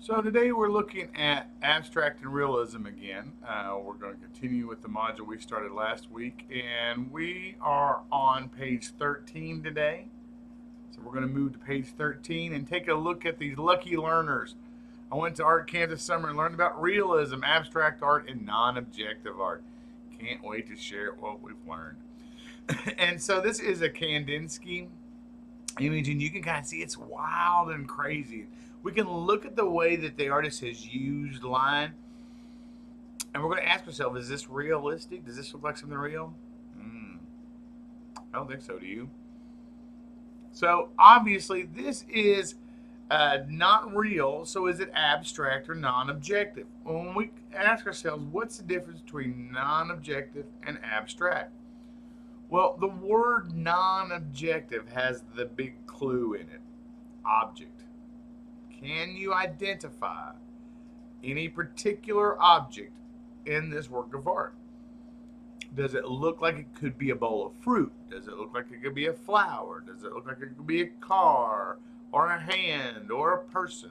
So today we're looking at abstract and realism again. We're going to continue with the module we started last week, and we are on page 13 today. So we're going to move to page 13 and take a look at these lucky learners. I went to Art Camp this summer and learned about realism, abstract art, and non-objective art. Can't wait to share what we've learned. And so this is a Kandinsky image, and you can kind of see it's wild and crazy. We can look at the way that the artist has used line, and we're going to ask ourselves: Is this realistic? Does this look like something real? Mm, I don't think so. Do you? So obviously, this is not real. So is it abstract or non-objective? Well, when we ask ourselves, what's the difference between non-objective and abstract? Well, the word non-objective has the big clue in it: object. Can you identify any particular object in this work of art? Does it look like it could be a bowl of fruit? Does it look like it could be a flower? Does it look like it could be a car or a hand or a person?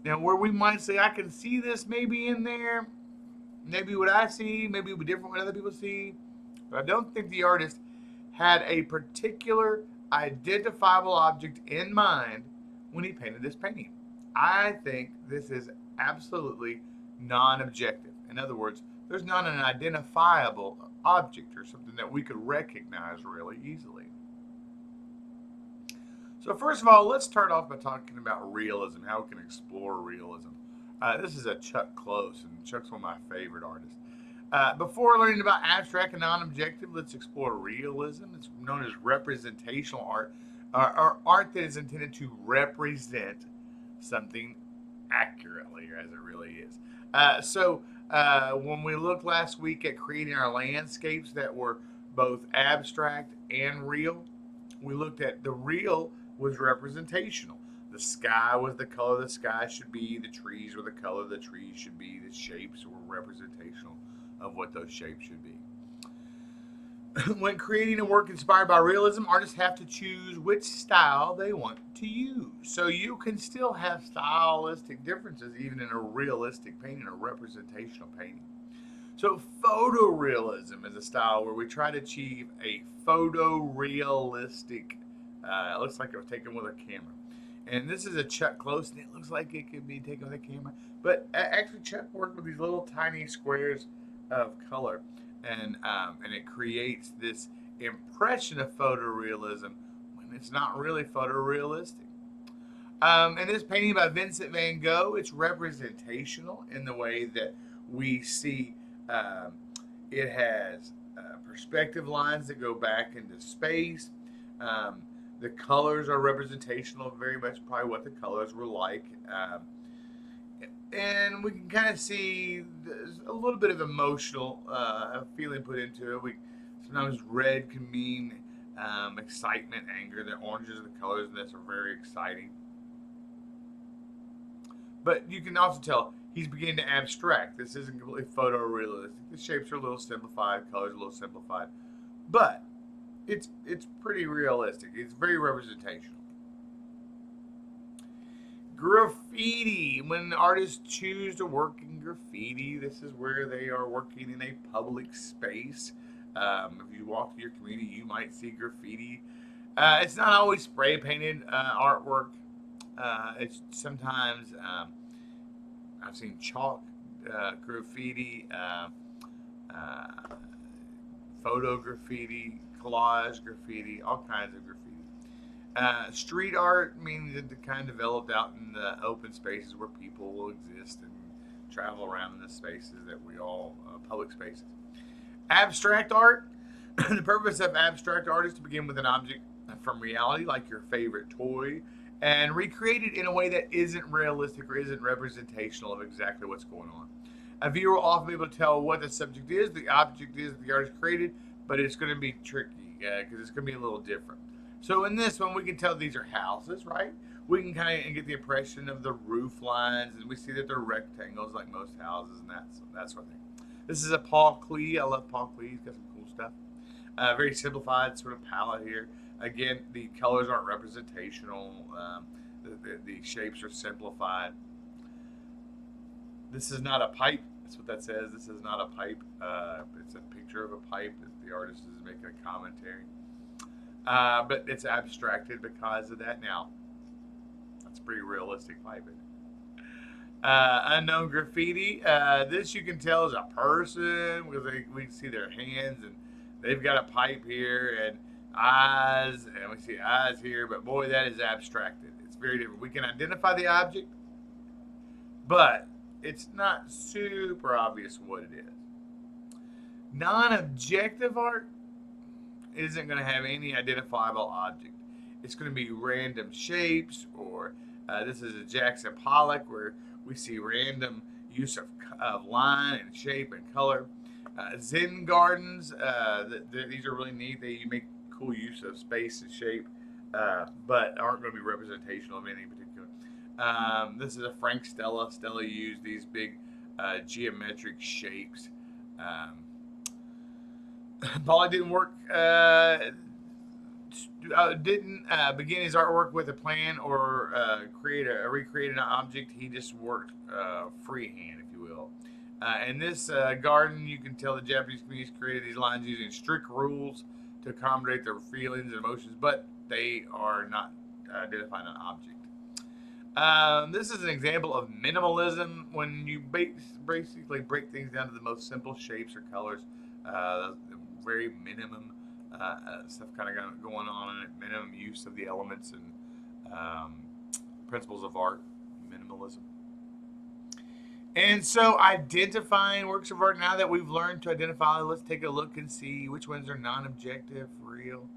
Now, where we might say, I can see this maybe in there, maybe what I see, maybe it would be different what other people see, but I don't think the artist had a particular identifiable object in mind when he painted this painting. I think this is absolutely non objective. In other words, there's not an identifiable object or something that we could recognize really easily. So, first of all, let's start off by talking about realism, how we can explore realism. This is a Chuck Close, and Chuck's one of my favorite artists. Before learning about abstract and non-objective, let's explore realism. It's known as representational art, or art that is intended to represent something accurately, as it really is. When we looked last week at creating our landscapes that were both abstract and real, we looked at the real was representational. The sky was the color the sky should be, the trees were the color the trees should be, the shapes were representational of what those shapes should be. When creating a work inspired by realism, artists have to choose which style they want to use. So you can still have stylistic differences even in a realistic painting, a representational painting. So photorealism is a style where we try to achieve a photorealistic. It looks like it was taken with a camera. And this is a Chuck Close, and it looks like it could be taken with a camera. But actually, Chuck worked with these little tiny squares of color, and it creates this impression of photorealism when it's not really photorealistic. And this painting by Vincent van Gogh, it's representational in the way that we see it has perspective lines that go back into space. The colors are representational, very much probably what the colors were like. And we can kind of see there's a little bit of emotional feeling put into it. Sometimes red can mean excitement, anger. The oranges are the colors, and this are very exciting. But you can also tell he's beginning to abstract. This isn't completely photorealistic. The shapes are a little simplified, colors are a little simplified, but it's pretty realistic. It's very representational. Graffiti. When artists choose to work in graffiti, this is where they are working in a public space. If you walk through your community, you might see graffiti. It's not always spray painted artwork. It's sometimes I've seen chalk graffiti, uh, photo graffiti, collage graffiti, all kinds of graffiti. Street art means the kind developed out in the open spaces where people will exist and travel around in the spaces that we all public spaces. Abstract art. The purpose of abstract art is to begin with an object from reality, like your favorite toy, and recreate it in a way that isn't realistic or isn't representational of exactly what's going on. A viewer will often be able to tell what the subject is, the object is that the artist created, but it's going to be tricky because it's going to be a little different. So in this one, we can tell these are houses, right? We can kind of get the impression of the roof lines, and we see that they're rectangles like most houses, and that sort of thing. This is a Paul Klee. I love Paul Klee. He's got some cool stuff. Very simplified sort of palette here. Again, the colors aren't representational. The shapes are simplified. This is not a pipe. That's what that says. This is not a pipe. It's a picture of a pipe that the artist is making a commentary. But it's abstracted because of that. Now, that's pretty realistic pipe, isn't it? Unknown graffiti. This you can tell is a person because we see their hands and they've got a pipe here and eyes, and we see eyes here. But boy, that is abstracted. It's very different. We can identify the object, but it's not super obvious what it is. Non-objective art isn't going to have any identifiable object. It's going to be random shapes, or this is a Jackson Pollock where we see random use of line and shape and color. Zen gardens, these are really neat. They make cool use of space and shape, but aren't going to be representational of any particular. This is a Frank Stella. Stella used these big geometric shapes. Pollock didn't begin his artwork with a plan or recreate an object. He just worked freehand, if you will. In this garden, you can tell the Japanese communities created these lines using strict rules to accommodate their feelings and emotions, but they are not identifying an object. This is an example of minimalism when you basically break things down to the most simple shapes or colors. Very minimum stuff kind of going on in it. Minimum use of the elements and principles of art. Minimalism. And so identifying works of art, now that we've learned to identify, let's take a look and see which ones are non-objective, real.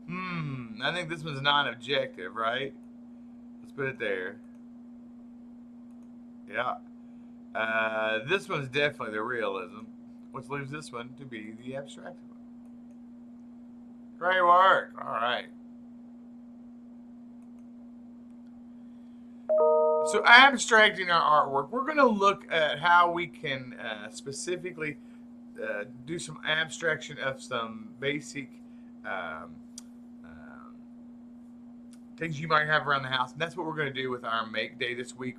I think this one's non-objective, right? Let's put it there. Yeah. This one's definitely the realism, which leaves this one to be the abstractive one. Great work. All right. So abstracting our artwork, we're going to look at how we can specifically do some abstraction of some basic things you might have around the house. And that's what we're going to do with our Make Day this week.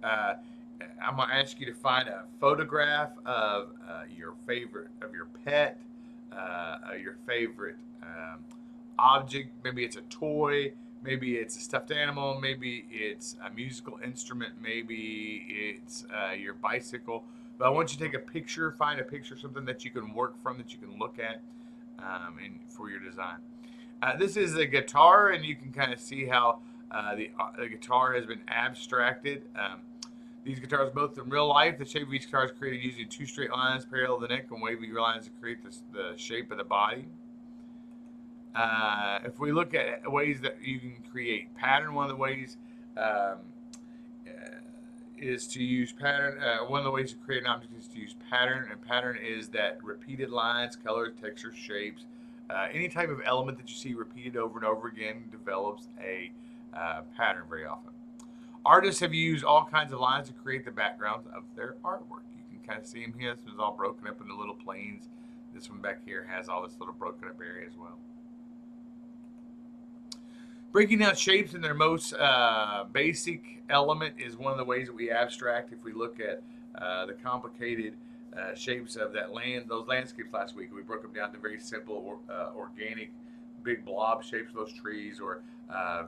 I'm going to ask you to find a photograph of your pet, your favorite object. Maybe it's a toy. Maybe it's a stuffed animal. Maybe it's a musical instrument. Maybe it's your bicycle. But I want you to take a picture, find a picture, something that you can work from, that you can look at for your design. This is a guitar, and you can kind of see how the guitar has been abstracted. These guitars, both in real life, the shape of each guitar is created using two straight lines parallel to the neck and wavy lines to create the shape of the body. If we look at ways that you can create pattern, one of the ways is to use pattern. One of the ways to create an object is to use pattern, and pattern is that repeated lines, colors, textures, shapes, any type of element that you see repeated over and over again develops a pattern very often. Artists have used all kinds of lines to create the backgrounds of their artwork. You can kind of see them here. This one's all broken up into little planes. This one back here has all this little broken up area as well. Breaking down shapes in their most basic element is one of the ways that we abstract. If we look at the complicated shapes of those landscapes last week, we broke them down to very simple, organic, big blob shapes of those trees, or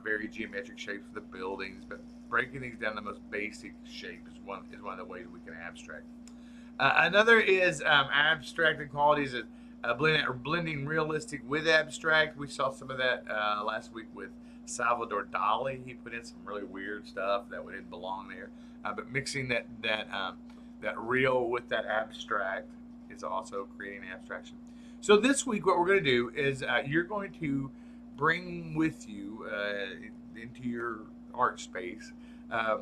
very geometric shapes of the buildings. But breaking things down to the most basic shape is one of the ways we can abstract. Another is abstracting qualities of blending realistic with abstract. We saw some of that last week with Salvador Dali. He put in some really weird stuff that didn't belong there. But mixing that real with that abstract is also creating abstraction. So this week, what we're going to do is you're going to bring with you into your art space a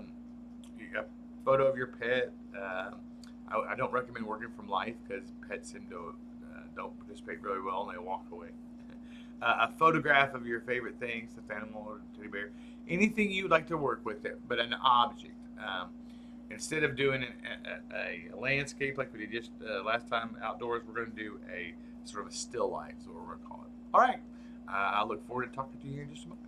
photo of your pet. I don't recommend working from life because pets seem to don't participate really well and they walk away. A photograph of your favorite thing, stuffed animal or teddy bear, anything you'd like to work with it, but an object. Instead of doing a landscape like we did just last time outdoors, we're going to do a sort of a still life, is what we're going to call it. All right. I look forward to talking to you in just a moment.